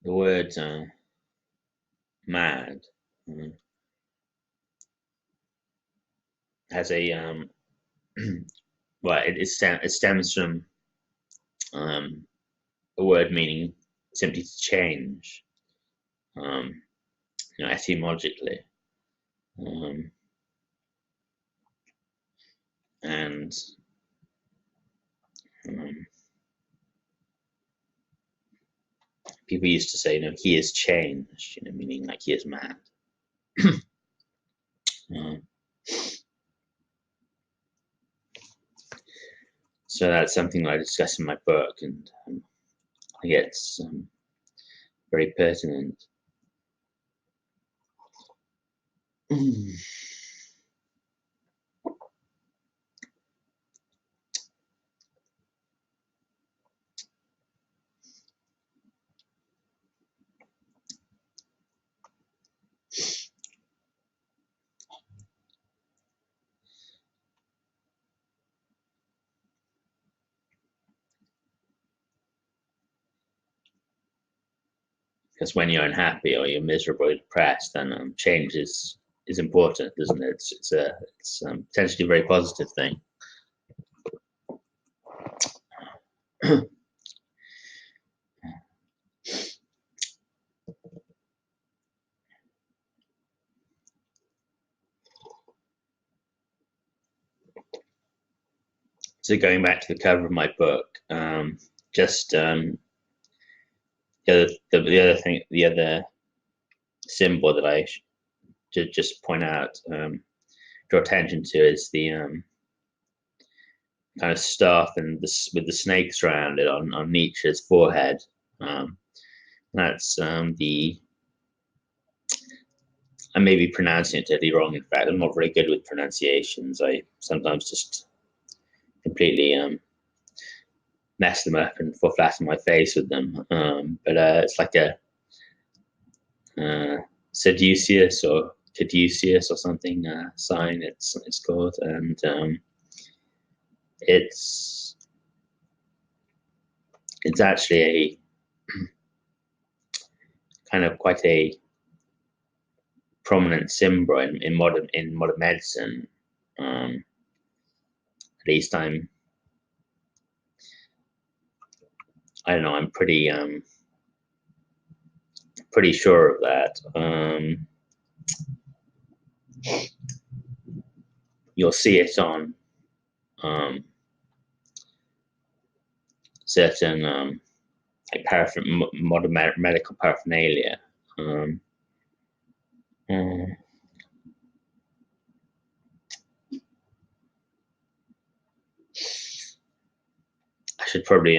the word mad has a well, it stems from a word meaning simply to change, etymologically, and people used to say, he is changed, meaning like he is mad. So that's something that I discuss in my book, and I think it's very pertinent. Because when you're unhappy or you're miserable or depressed, then change is important, isn't it? It's potentially a very positive thing. So going back to the cover of my book, just the other symbol that I should just point out, draw attention to, is the kind of staff and with the snakes around it on Nietzsche's forehead. That's I may be pronouncing it totally wrong. In fact, I'm not very good with pronunciations. I sometimes just completely mess them up and fall flat on my face with them. But it's like a seduceus or caduceus or something sign. It's called, and it's actually a kind of quite a prominent symbol in modern medicine. At least I'm pretty sure of that. You'll see it on certain like modern medical paraphernalia. I should probably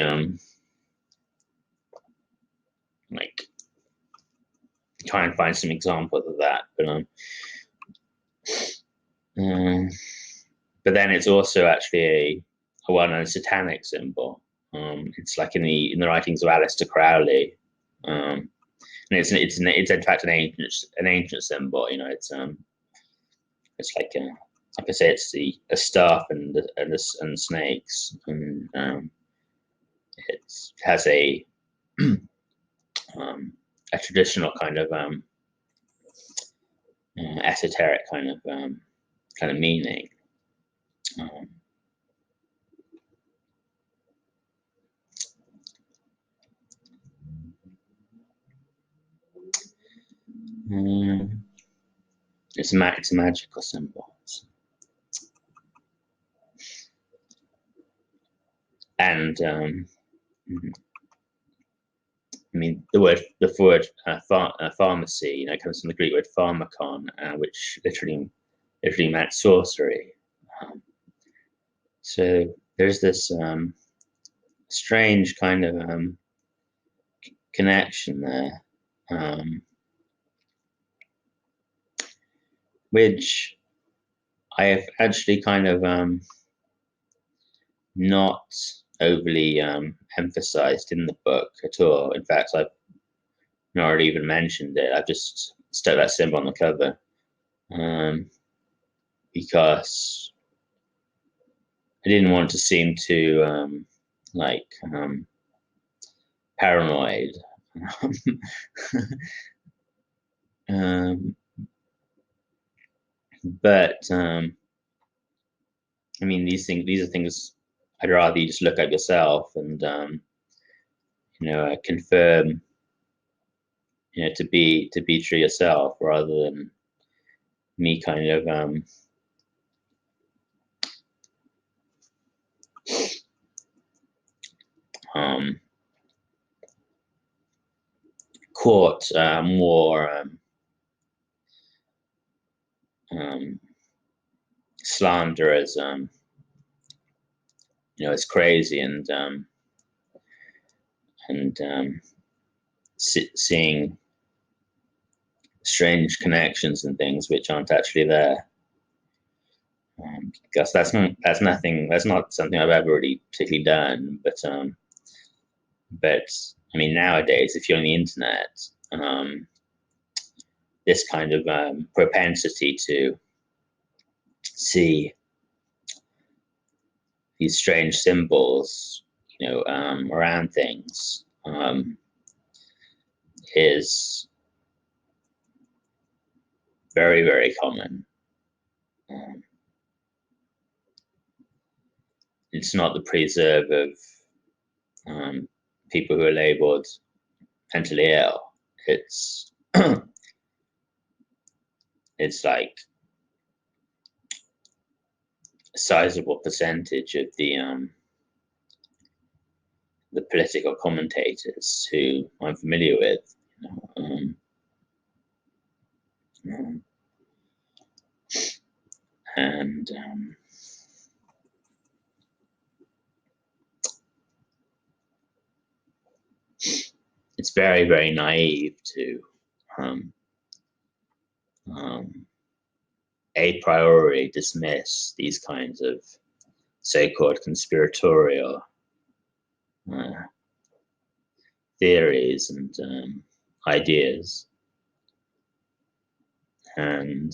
like try and find some examples of that, but then it's also actually a well-known satanic symbol. It's like in the writings of Aleister Crowley, and it's in fact an ancient symbol. It's like like I say, it's a staff and snakes, and it has a traditional kind of esoteric kind of meaning. It's a magical symbol, and I mean the word pharmacy, comes from the Greek word pharmakon, which literally meant sorcery. So there's this strange kind of connection there, which I have actually kind of not overly emphasized in the book at all. In fact, I've not even mentioned it. I've just stuck that symbol on the cover because I didn't want to seem too paranoid But I mean, these are things I'd rather you just look at yourself and confirm, to be true yourself, rather than me kind of quote more slander as as crazy, and seeing strange connections and things which aren't actually there. Because that's not something I've ever really particularly done. But I mean, nowadays, if you're on the internet, this kind of propensity to see these strange symbols, around things, is very, very common. It's not the preserve of people who are labeled mentally ill. It's it's like a sizable percentage of the political commentators who I'm familiar with. And it's very, very naive to a priori dismiss these kinds of so-called conspiratorial theories and ideas. And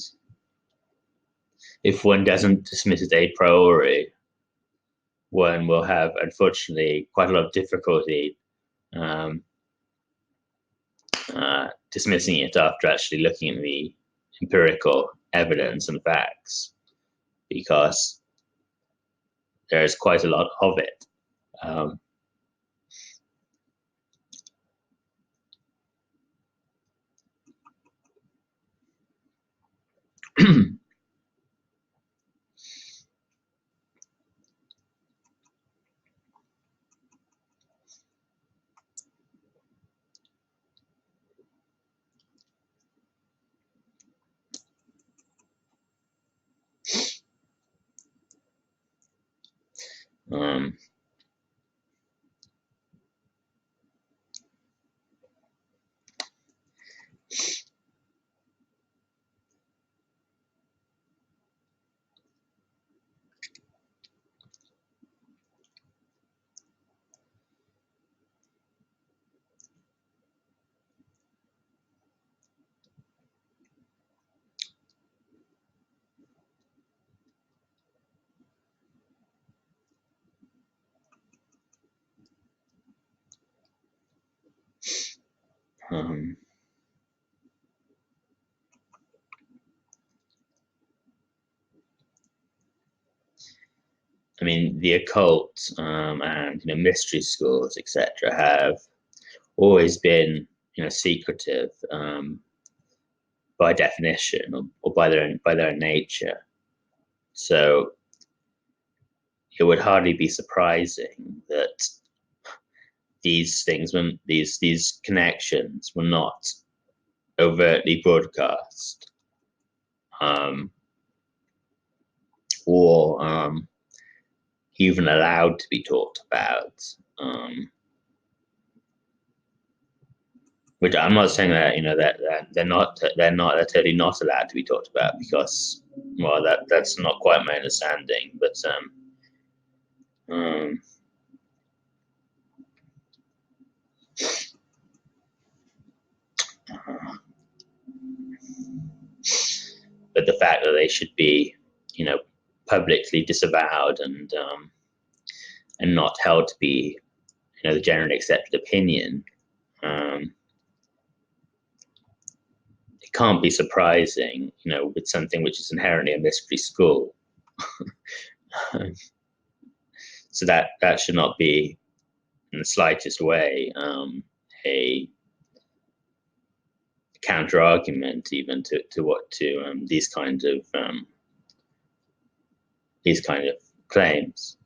if one doesn't dismiss it a priori, one will have, unfortunately, quite a lot of difficulty dismissing it after actually looking at the empirical evidence and facts, because there is quite a lot of it. I mean, the occult and mystery schools, etc., have always been secretive by definition, or by their nature. So it would hardly be surprising that these things, when these connections were not overtly broadcast, or even allowed to be talked about. Which I'm not saying that that they're totally not allowed to be talked about, because, well, that's not quite my understanding. But but the fact that they should be, publicly disavowed and not held to be, the generally accepted opinion, it can't be surprising, with something which is inherently a mystery school. So that should not be in the slightest way a counter argument even to these kind of claims.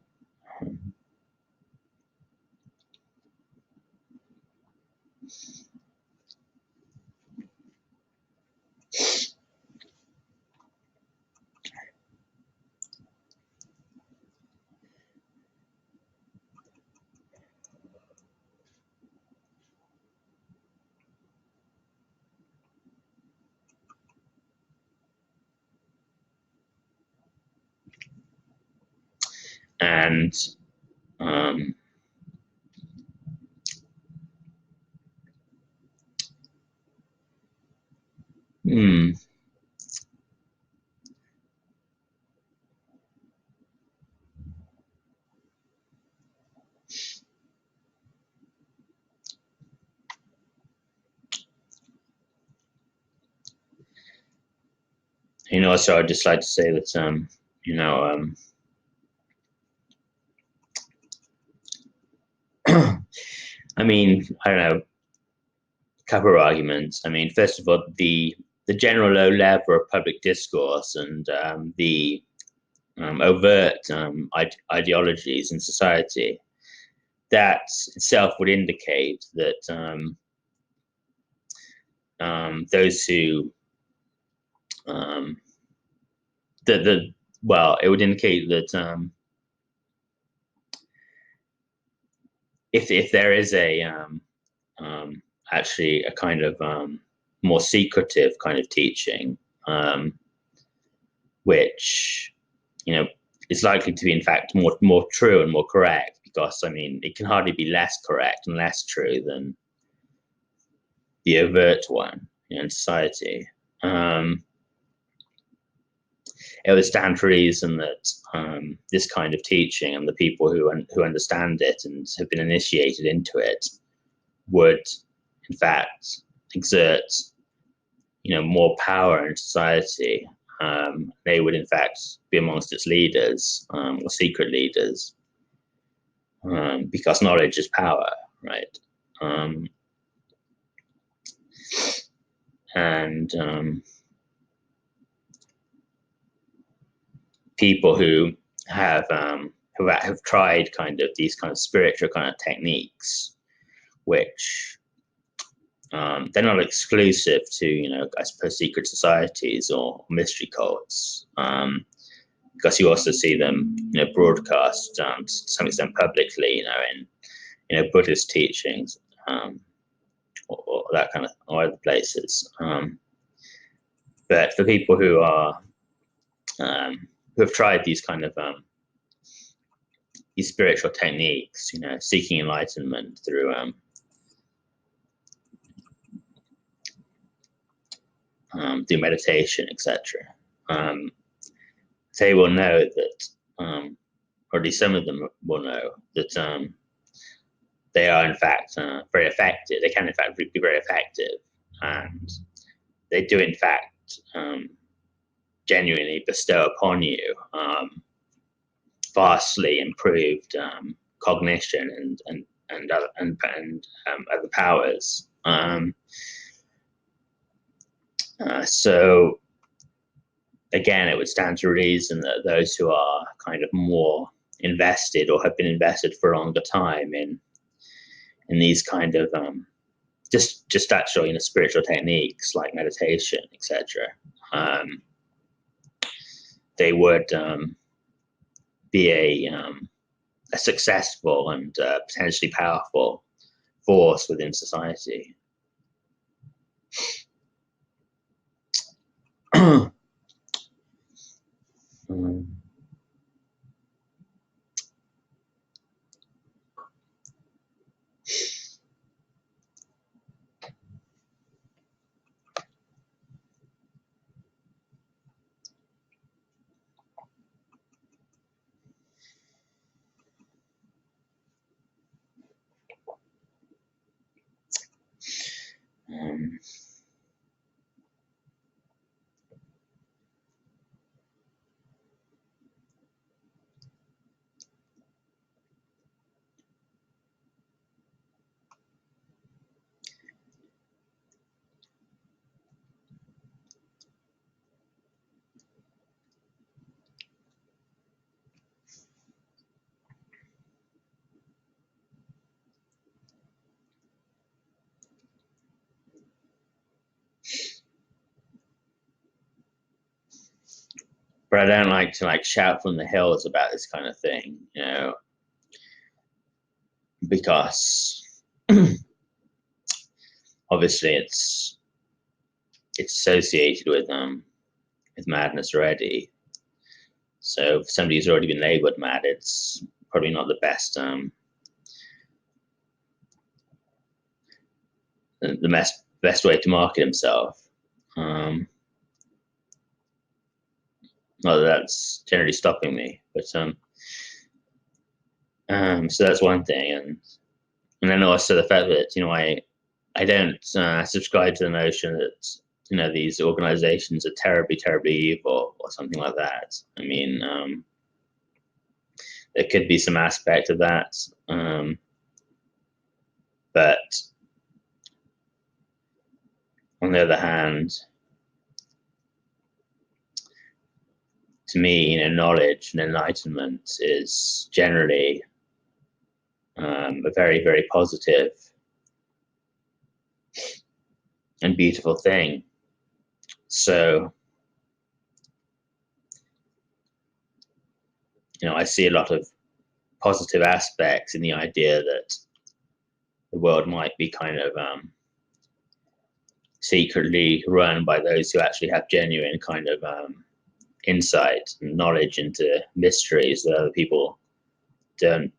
And so I'd just like to say that I mean, I don't know, a couple of arguments. I mean, first of all, the general low level of public discourse and the overt ideologies in society, that itself would indicate that those who it would indicate that if there is actually a kind of more secretive kind of teaching, which is likely to be in fact more true and more correct, because I mean it can hardly be less correct and less true than the overt one in society. It would stand to reason that this kind of teaching and the people who understand it and have been initiated into it would, in fact, exert, more power in society. They would, in fact, be amongst its leaders or secret leaders, because knowledge is power, right? And people who have tried kind of these kind of spiritual kind of techniques, which they're not exclusive to I suppose secret societies or mystery cults, because you also see them broadcast to some extent publicly in Buddhist teachings, or that kind of, or other places. But for people who are who have tried these kind of these spiritual techniques, seeking enlightenment through meditation, etc. They will know that, or at least some of them will know that they are in fact very effective. They can in fact be very effective, and they do in fact genuinely bestow upon you vastly improved cognition and other powers. So again, it would stand to reason that those who are kind of more invested or have been invested for a longer time in these kind of just actual spiritual techniques like meditation, etc., they would be a successful and potentially powerful force within society. but I don't like to like shout from the hills about this kind of thing, you know, because obviously it's associated with madness already. So for somebody who's already been labeled mad, it's probably not the best way to market himself. Not that that's generally stopping me, but so that's one thing, and then also the fact that, you know, I don't subscribe to the notion that, you know, these organizations are terribly, terribly evil or something like that. I mean, there could be some aspect of that, but on the other hand, to me, you know, knowledge and enlightenment is generally a very, very positive and beautiful thing. So, you know, I see a lot of positive aspects in the idea that the world might be kind of secretly run by those who actually have genuine kind of insight and knowledge into mysteries that other people don't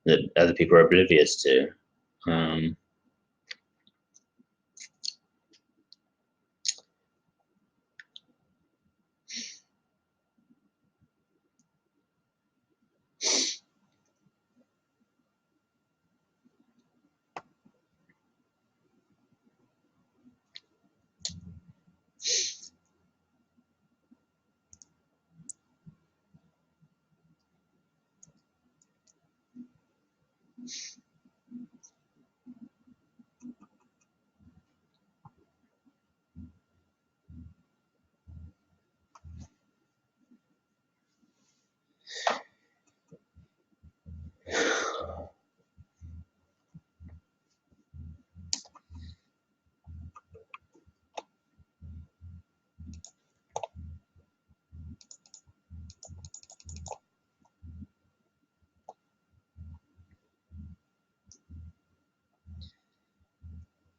that other people are oblivious to.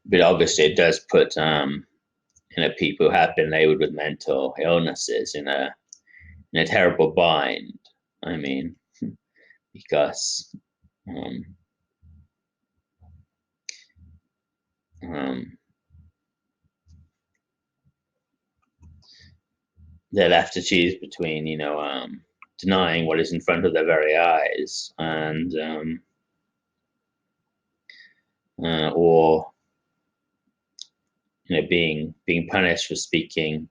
But obviously, it does put you know, people who have been labeled with mental illnesses in a terrible bind. I mean, because um, um, they're left to choose between, you know, denying what is in front of their very eyes and or, you know, being punished for speaking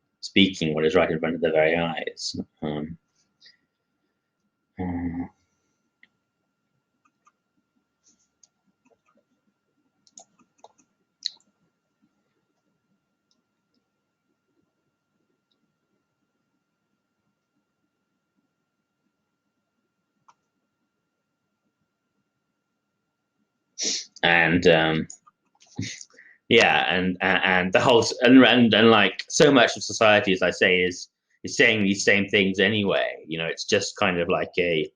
what is right in front of their very eyes. And yeah, and the whole and like so much of society, as I say, is saying these same things anyway. You know, it's just kind of like it's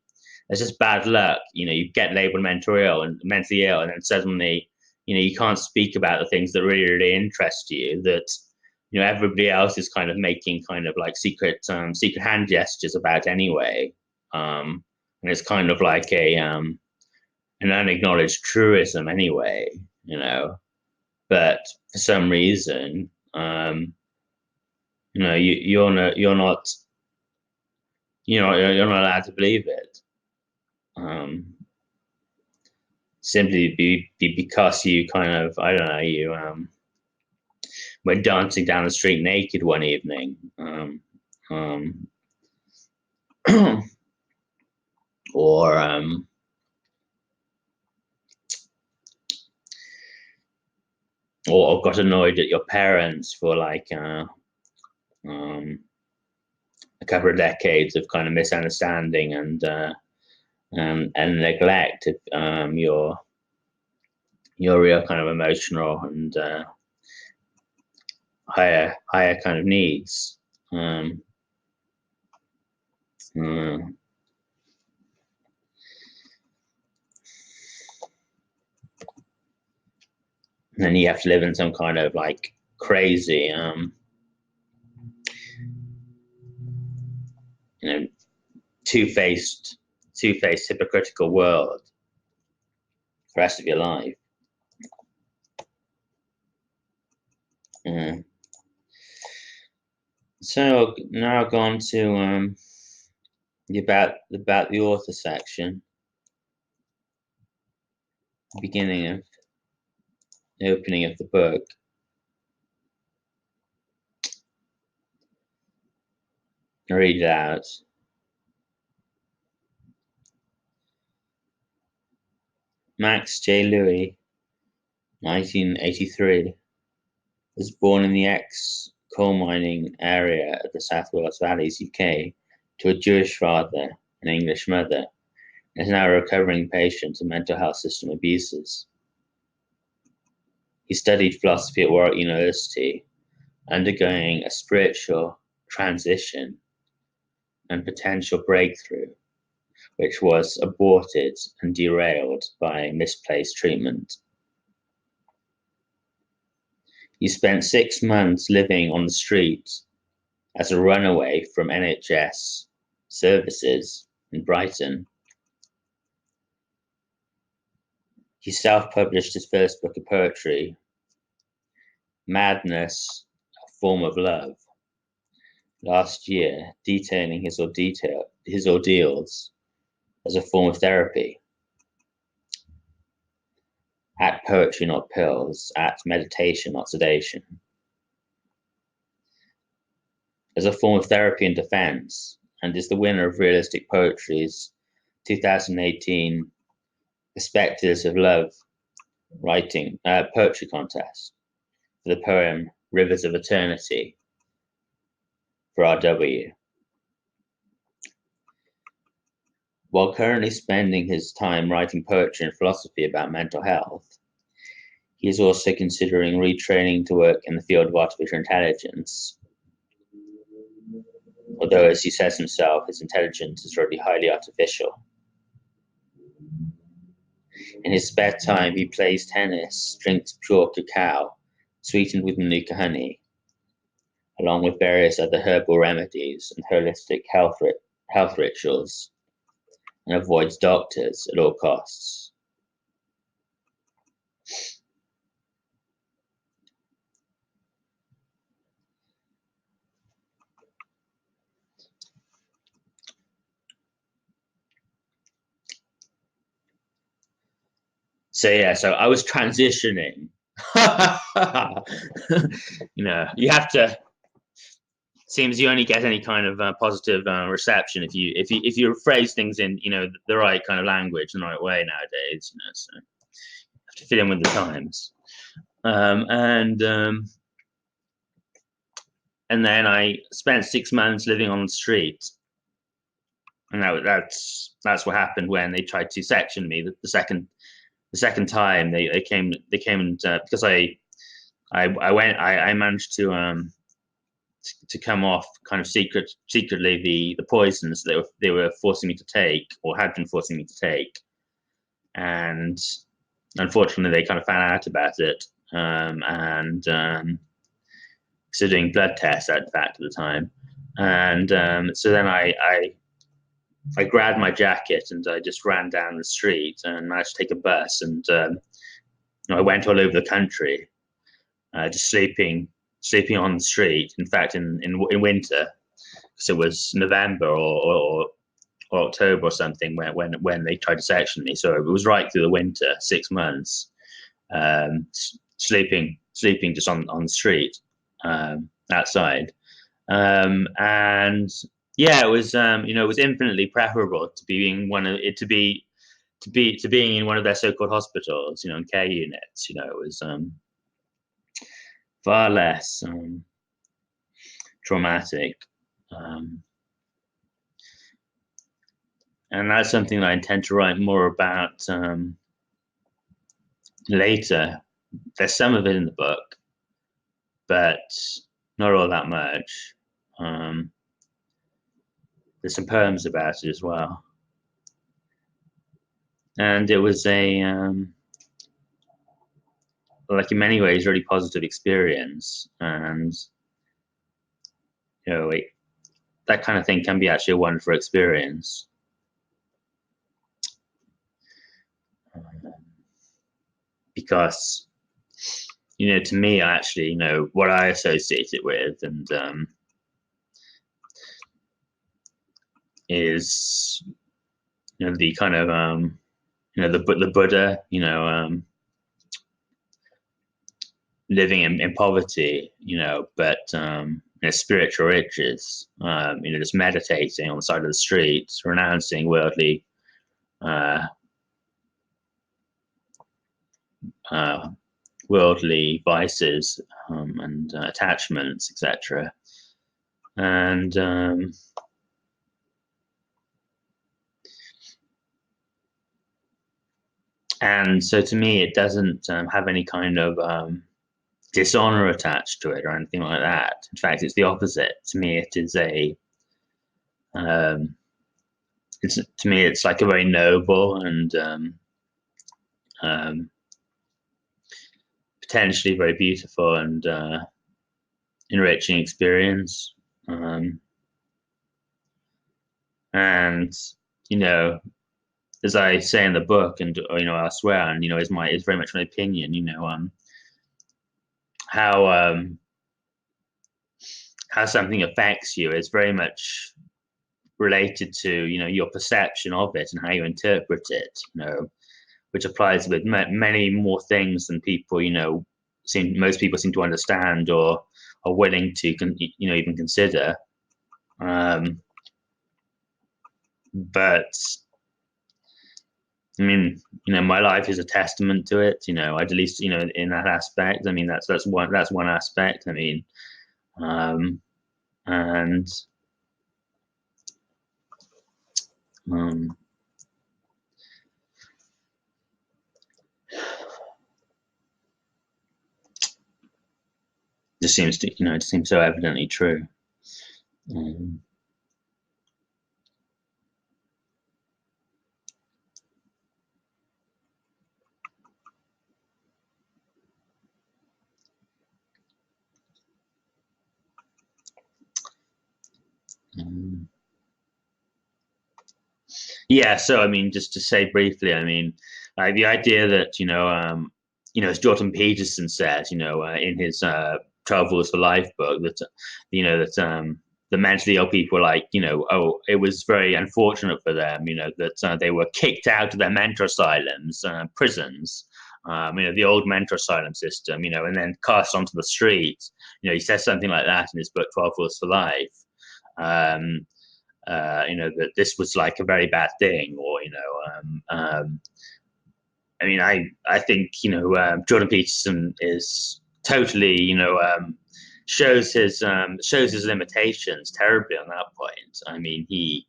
just bad luck. You know, you get labeled mentally ill, and then suddenly, you know, you can't speak about the things that really, really interest you. That, you know, everybody else is kind of making kind of like secret hand gestures about anyway. And it's kind of like an unacknowledged truism anyway. You know, but for some reason, you know, you're not allowed to believe it. Simply because you kind of, I don't know, you went dancing down the street naked one evening, or or got annoyed at your parents for like a couple of decades of kind of misunderstanding and neglect of your real kind of emotional and higher kind of needs. And then you have to live in some kind of like crazy, two-faced hypocritical world for the rest of your life. So now I've gone to about the author section, the opening of the book. I'll read it out. Max J. Louis, 1983, was born in the ex-coal mining area of the South Wales Valleys, UK, to a Jewish father and English mother, and is now a recovering patient of mental health system abuses. He studied philosophy at Warwick University, undergoing a spiritual transition and potential breakthrough, which was aborted and derailed by misplaced treatment. He spent 6 months living on the street as a runaway from NHS services in Brighton. He self-published his first book of poetry, Madness, a Form of Love, last year, detailing his ordeals as a form of therapy. At poetry, not pills. At meditation, not sedation. As a form of therapy and defense, and is the winner of Realistic Poetry's 2018 Perspectives of Love poetry contest for the poem Rivers of Eternity for RW. While currently spending his time writing poetry and philosophy about mental health, he is also considering retraining to work in the field of artificial intelligence. Although, as he says himself, his intelligence is already highly artificial. In his spare time, he plays tennis, drinks pure cacao, sweetened with manuka honey, along with various other herbal remedies and holistic health rituals, and avoids doctors at all costs. So I was transitioning. You have to. Seems you only get any kind of positive reception if you phrase things in the right kind of language and the right way nowadays. So you have to fit in with the times. And then I spent 6 months living on the street, and that's what happened when they tried to section me the second time they came and because I managed to come off kind of secretly the poisons they were forcing me to take, or had been forcing me to take, and unfortunately they kind of found out about it, so doing blood tests in fact at the time, and so then I grabbed my jacket and I just ran down the street and managed to take a bus, and I went all over the country, just sleeping on the street. In fact, in winter, because it was November or October or something when they tried to section me. So it was right through the winter, 6 months, sleeping just on the street outside, and yeah, it was it was infinitely preferable to being being in one of their so-called hospitals, and care units. It was far less traumatic, and that's something that I intend to write more about later. There's some of it in the book, but not all that much. There's some poems about it as well, and it was a like in many ways really positive experience, and that kind of thing can be actually a wonderful experience. Because to me, actually, what I associate it with, and is the kind of the Buddha, living in poverty, but spiritual riches, just meditating on the side of the street, renouncing worldly worldly vices and attachments, etc. And so to me, it doesn't have any kind of dishonor attached to it or anything like that. In fact, it's the opposite. To me, it is it's like a very noble and potentially very beautiful and enriching experience. And as I say in the book, and elsewhere, and is very much my opinion. How something affects you is very much related to your perception of it and how you interpret it. Which applies with many more things than people most people seem to understand or are willing to even consider. But I mean, my life is a testament to it. At least in that aspect. I mean, that's one aspect. I mean, and just seems to it seems so evidently true. Yeah, so I mean, just to say briefly, I mean, the idea that as Jordan Peterson says, in his 12 Rules for Life book, that that the mentally ill people, like oh, it was very unfortunate for them, that they were kicked out of their mental asylums, prisons, the old mental asylum system, and then cast onto the street. He says something like that in his book 12 Rules for Life. That this was like a very bad thing, or I mean, I think Jordan Peterson is totally shows his limitations terribly on that point. I mean, he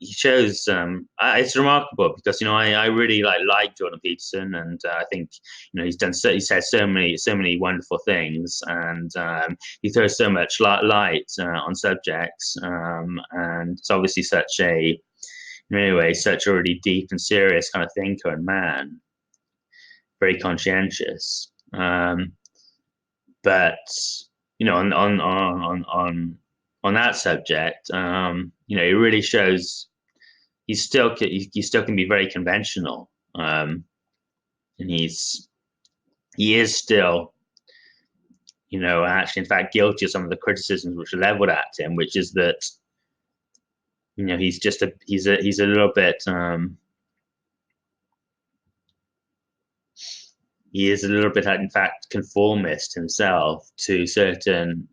shows it's remarkable because I really like Jordan Peterson, and I think he says so many wonderful things, and he throws so much light on subjects, and it's obviously such a really deep and serious kind of thinker and man, very conscientious. But on that subject, it really shows he still can be very conventional, and he is still actually in fact guilty of some of the criticisms which are leveled at him, which is that he's a little bit he is a little bit, in fact, conformist himself to certain,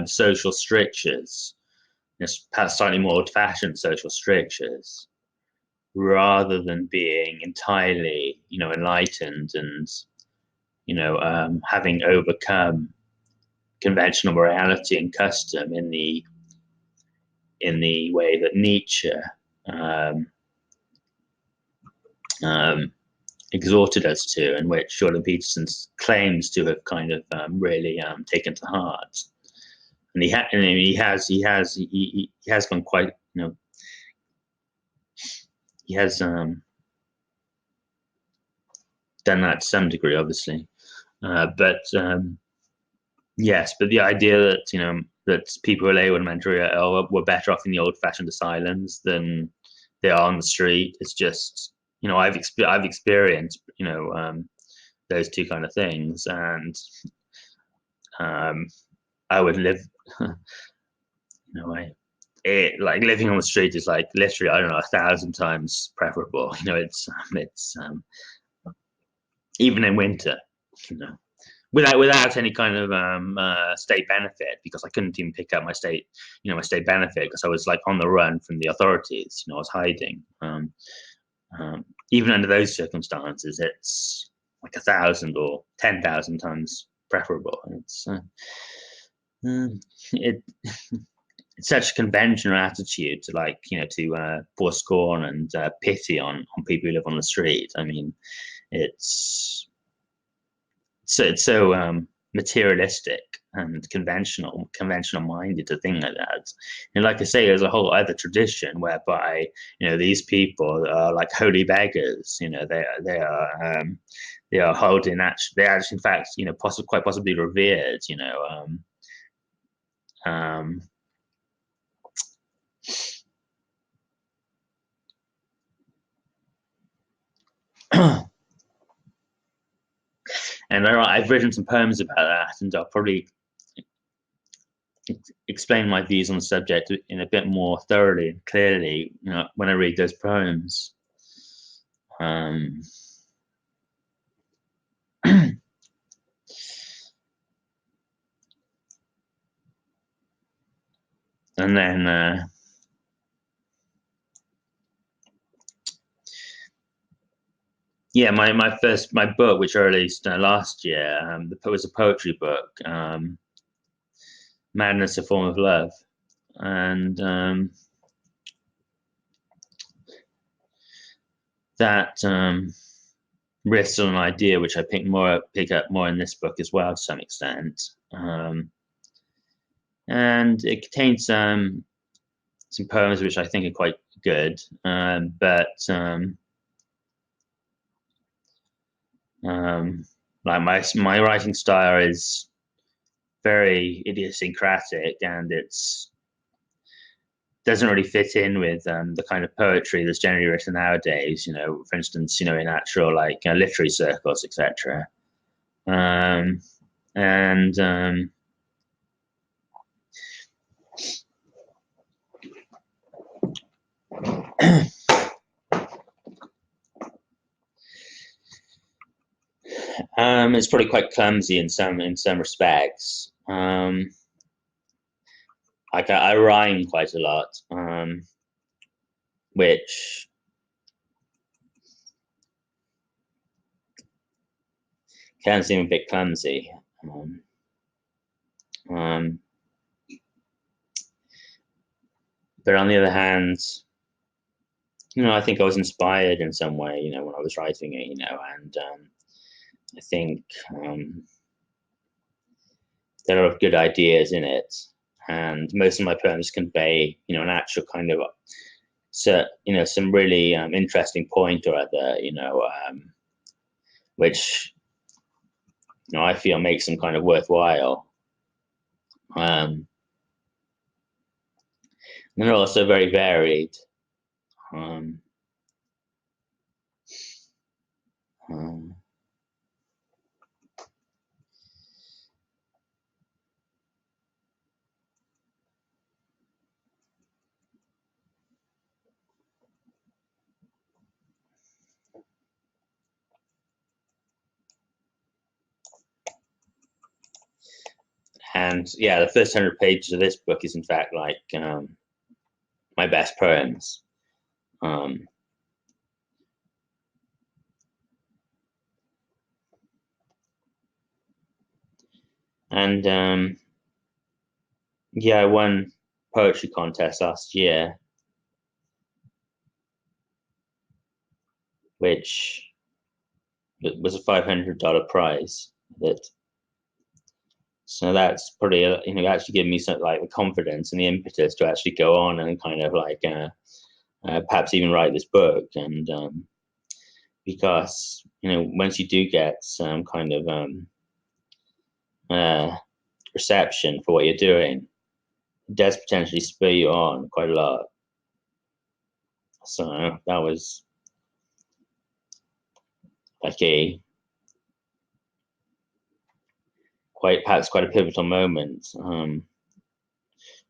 social strictures, perhaps slightly more old-fashioned social strictures, rather than being entirely, enlightened and, having overcome conventional morality and custom in the way that Nietzsche exhorted us to, and which Jordan Peterson claims to have kind of really taken to heart. And he has gone quite, he has done that to some degree, obviously. But yes, but the idea that that people who label Manchuria were better off in the old-fashioned asylums than they are on the street is just I've experienced those two kind of things, and I would live like living on the street is like literally, I don't know, 1,000 times preferable. It's even in winter, without any kind of state benefit, because I couldn't even pick up my state benefit because I was like on the run from the authorities. I was hiding. Even under those circumstances, it's like 1,000 or 10,000 times preferable. It's such a conventional attitude to pour scorn and pity on people who live on the street. I mean, it's so materialistic and conventional minded to think like that. And like I say, there's a whole other tradition whereby these people are like holy beggars. They are holding they are in fact quite possibly revered. And I've written some poems about that, and I'll probably explain my views on the subject in a bit more thoroughly and clearly when I read those poems. And then my book, which I released last year, was a poetry book, Madness, a Form of Love. And that rests on an idea which I pick up more in this book as well to some extent. And it contains some poems which I think are quite good, but like my writing style is very idiosyncratic, and it's doesn't really fit in with the kind of poetry that's generally written nowadays. For instance, in actual like literary circles, etc. And it's probably quite clumsy in some respects. Like I rhyme quite a lot, which can seem a bit clumsy. But on the other hand, I think I was inspired in some way, when I was writing it, and I think there are good ideas in it, and most of my poems convey, an actual kind of, some really interesting point or other, which, I feel makes them kind of worthwhile. And they're also very varied. And yeah, the first 100 pages of this book is in fact like my best poems. And yeah, I won poetry contest last year, which it was a $500 prize. That so that's probably actually given me some like the confidence and the impetus to actually go on and kind of like perhaps even write this book. And because once you do get some kind of reception for what you're doing, it does potentially spur you on quite a lot. So that was like perhaps quite a pivotal moment.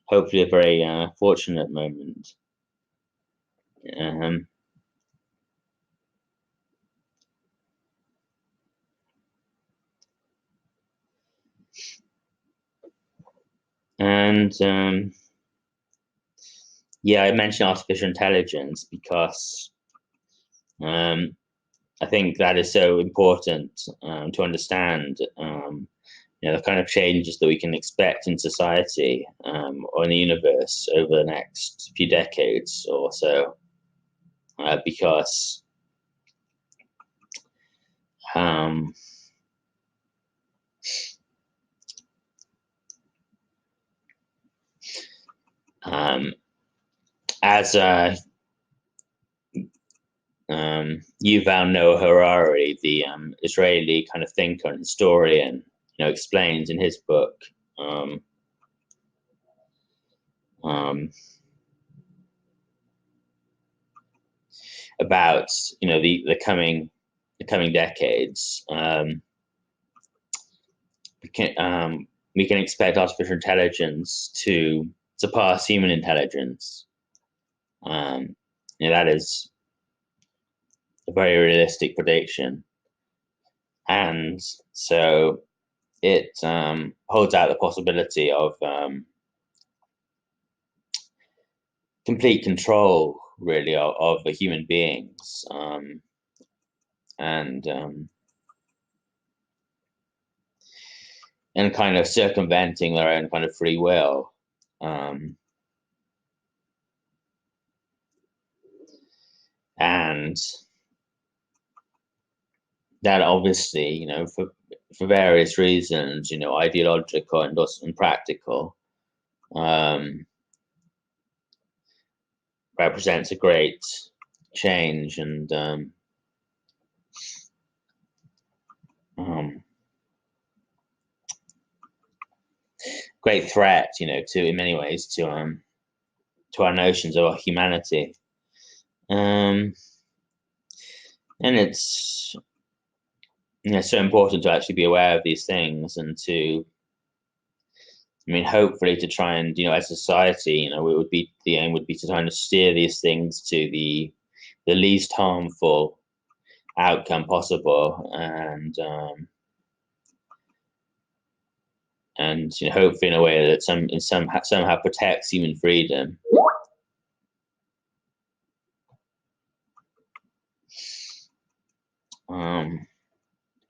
Hopefully a very fortunate moment. Um, and yeah, I mentioned artificial intelligence because I think that is so important to understand. The kind of changes that we can expect in society or in the universe over the next few decades or so, because um, as Yuval Noah Harari, the Israeli kind of thinker and historian, explains in his book about the coming decades. We can expect artificial intelligence to surpass human intelligence. That is a very realistic prediction, and so it holds out the possibility of complete control, really, of the human beings, and kind of circumventing their own kind of free will. And that obviously, for various reasons, ideological and also practical, represents a great change and great threat, to in many ways to our notions of our humanity. And it's so important to actually be aware of these things and to, hopefully to try and, as a society, the aim would be to try and steer these things to the least harmful outcome possible, and hopefully in a way that somehow protects human freedom.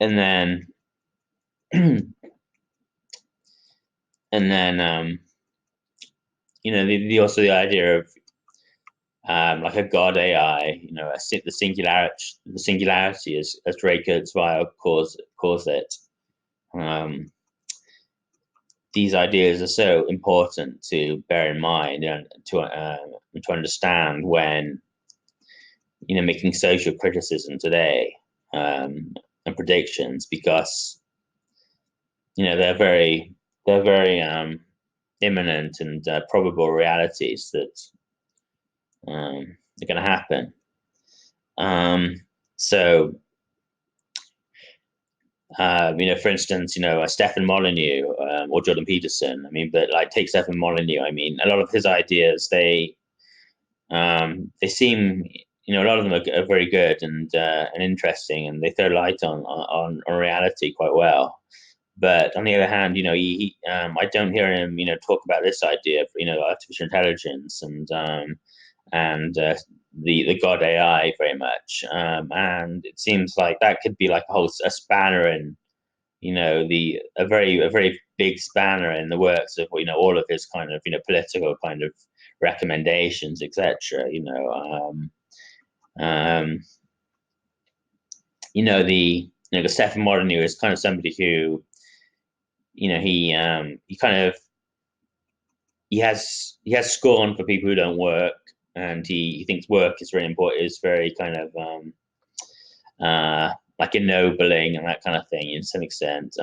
And then also the idea of like a god AI, the singularity, as Ray Kurzweil calls it. These ideas are so important to bear in mind and to understand when making social criticism today, and predictions, because they're very imminent and probable realities that are going to happen. So for instance, Stefan Molyneux or Jordan Peterson. But like take Stefan Molyneux. A lot of his ideas, they seem, a lot of them are very good and interesting, and they throw light on reality quite well. But on the other hand, I don't hear him, talk about this idea of, artificial intelligence and the god AI very much. And it seems like that could be like a spanner in, a very big spanner in the works of, all of his kind of, political kind of recommendations, etc. the Stefan Molyneux is kind of somebody who, he kind of he has scorn for people who don't work, and he thinks work is very important, is very kind of like ennobling and that kind of thing in some extent.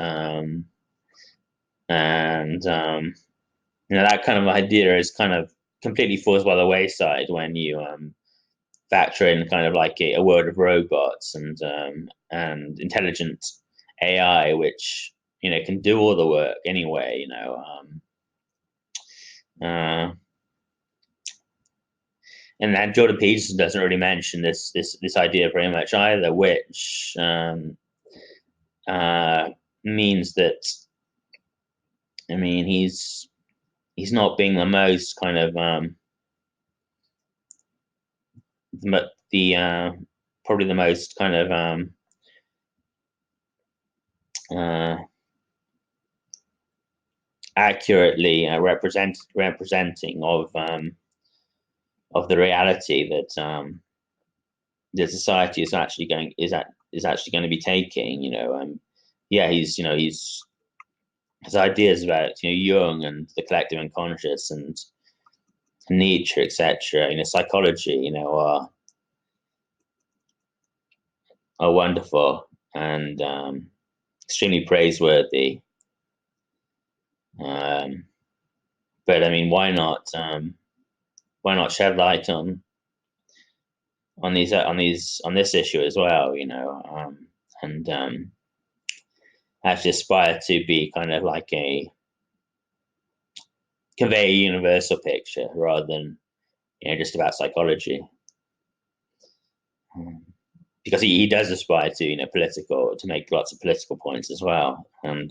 And that kind of idea is kind of completely falls by the wayside when you factor in kind of like a world of robots and intelligent AI, which can do all the work anyway. And then Jordan Peterson doesn't really mention this idea very much either, which means that, I mean, he's not being the most kind of probably the most kind of accurately representing of the reality that the society is actually going to be taking. He's his ideas about Jung and the collective unconscious and Nietzsche, etc. Psychology, are wonderful and extremely praiseworthy. But I mean, why not shed light on this issue as well? And actually aspire to be kind of like convey a universal picture rather than just about psychology. Because he does aspire to to make lots of political points as well. And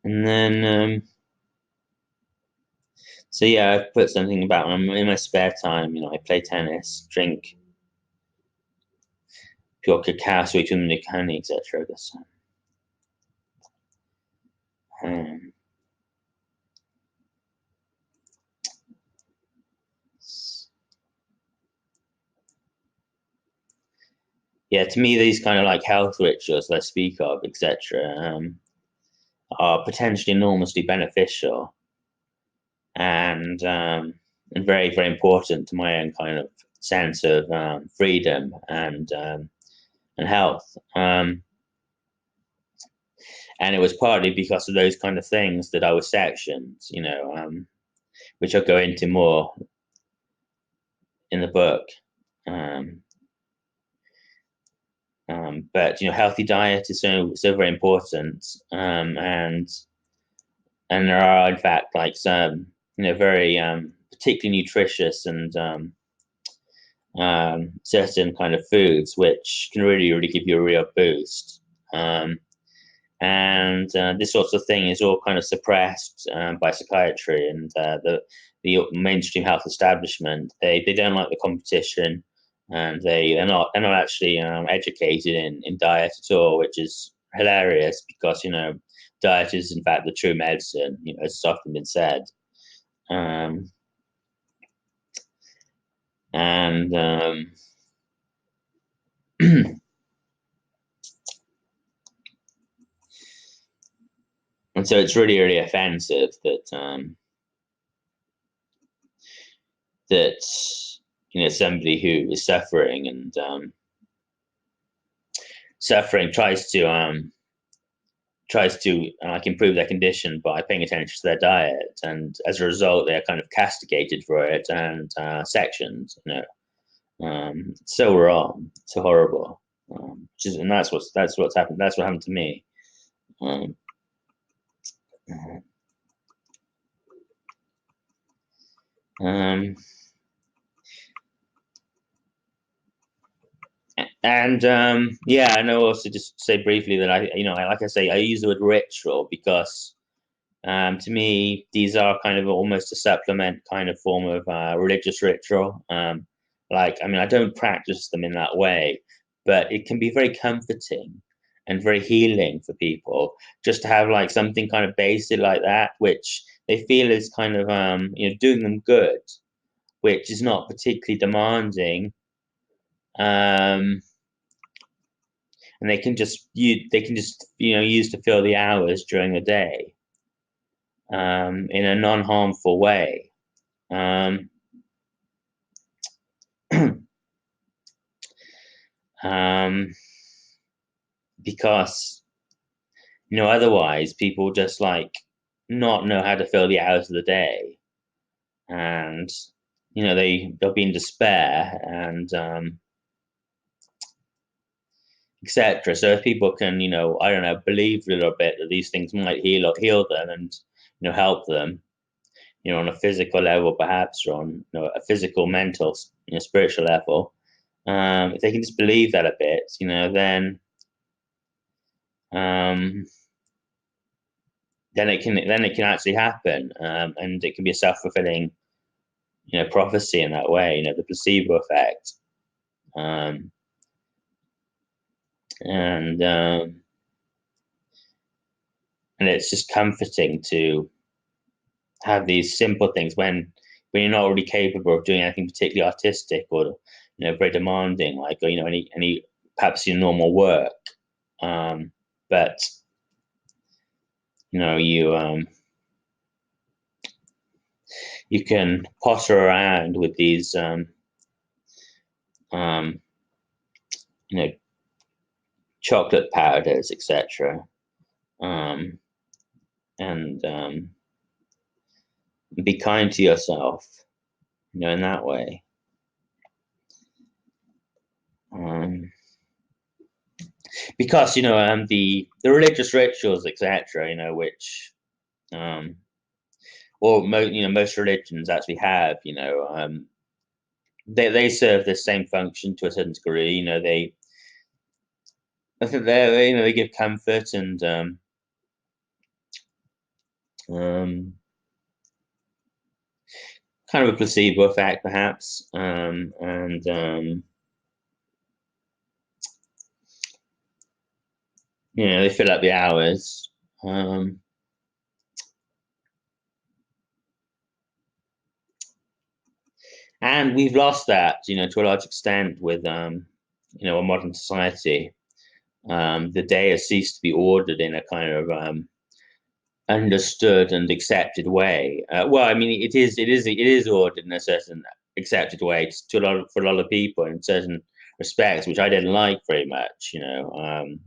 then so yeah, I've put something about when I'm in my spare time. I play tennis, drink pure cacao, sweet with honey, etc. I guess. Yeah, to me, these kind of like health rituals that I speak of, etc., are potentially enormously beneficial and very, very important to my own kind of sense of freedom and health. And it was partly because of those kind of things that I was sectioned, which I'll go into more in the book. But healthy diet is so very important, and there are in fact like some very particularly nutritious and certain kind of foods which can really give you a real boost. And this sort of thing is all kind of suppressed by psychiatry and the mainstream health establishment. They don't like the competition, and they're not actually educated in diet at all, which is hilarious because diet is in fact the true medicine. As it's often been said. And and so it's really offensive that somebody who is suffering and tries to like improve their condition by paying attention to their diet, and as a result they are kind of castigated for it and sectioned. It's so wrong, so horrible. And that's what's happened. That's what happened to me. And yeah, and I'll also just say briefly that like I say, I use the word ritual because to me these are kind of almost a supplement kind of form of religious ritual. I don't practice them in that way, but it can be very comforting and very healing for people, just to have like something kind of basic like that, which they feel is kind of doing them good, which is not particularly demanding, and they can just use to fill the hours during the day, in a non-harmful way. Um, um, because otherwise people just like not know how to fill the hours of the day, and they'll be in despair, and etc. So if people can, I don't know, believe a little bit that these things might heal them, and help them, on a physical level perhaps, or on a physical, mental, spiritual level, if they can just believe that a bit, um, then it can actually happen, and it can be a self-fulfilling prophecy in that way, the placebo effect, and it's just comforting to have these simple things when you're not really capable of doing anything particularly artistic, or very demanding, like, or any perhaps your normal work, but you can potter around with these chocolate powders, etc., and be kind to yourself, in that way. Because the religious rituals, etc., which or most religions actually have, they serve the same function to a certain degree. I think they give comfort, and kind of a placebo effect, perhaps, and they fill up the hours. And we've lost that, to a large extent with, a modern society. The day has ceased to be ordered in a kind of understood and accepted way. Well, I mean, it is ordered in a certain accepted way for a lot of people in certain respects, which I didn't like very much.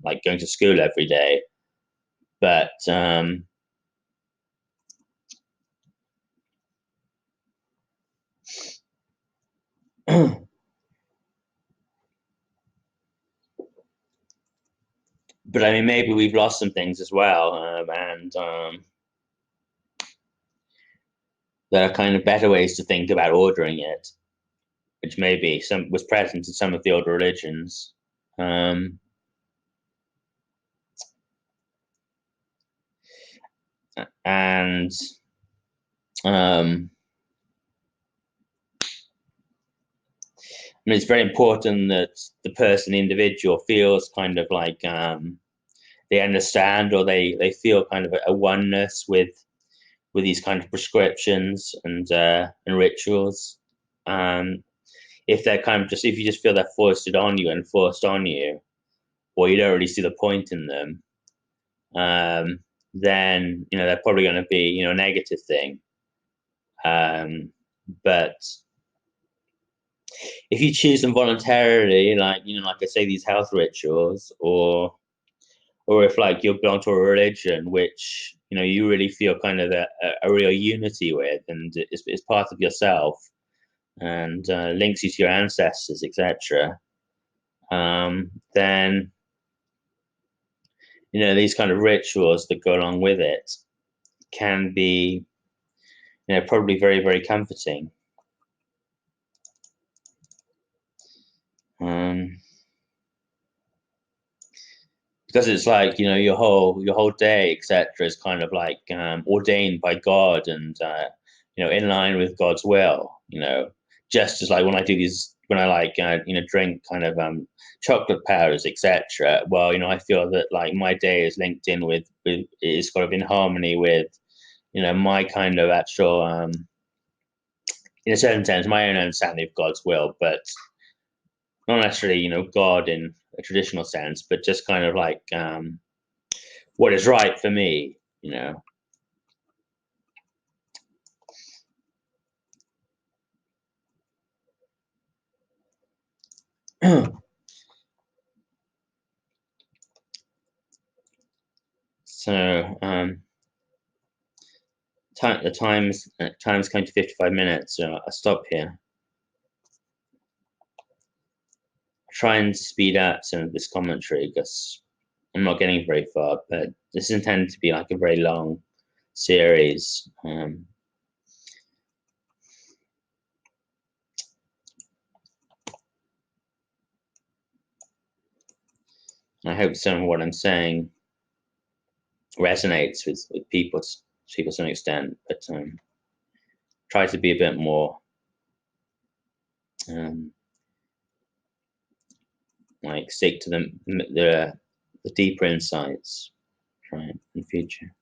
Like going to school every day, but but I mean, maybe we've lost some things as well, and there are kind of better ways to think about ordering it, which maybe was present in some of the older religions. And I mean, it's very important that the person, the individual, feels kind of like they understand, or they feel kind of a oneness with these kind of prescriptions and rituals. If they're kind of if you just feel they're forced on you, or you don't really see the point in them, then they're probably going to be a negative thing. But if you choose them voluntarily, like like I say, these health rituals, or if like you belong to a religion which you really feel kind of a real unity with, and it's part of yourself, and links you to your ancestors, etc., then these kind of rituals that go along with it can be probably very, very comforting. Because it's like your whole day, etc., is kind of like ordained by God, and in line with God's will. Just as like when I do these when I like drink kind of chocolate powders, etc. Well, I feel that like my day is linked in with is kind of in harmony with my kind of actual in a certain sense my own understanding of God's will, but not necessarily God in a traditional sense, but just kind of like what is right for me. So the time's coming to 55 minutes, so I'll stop here. Try and speed up some of this commentary because I'm not getting very far, but this is intended to be like a very long series. I hope some of what I'm saying resonates with people to some extent, but try to be a bit more like stick to the deeper insights, right, in future.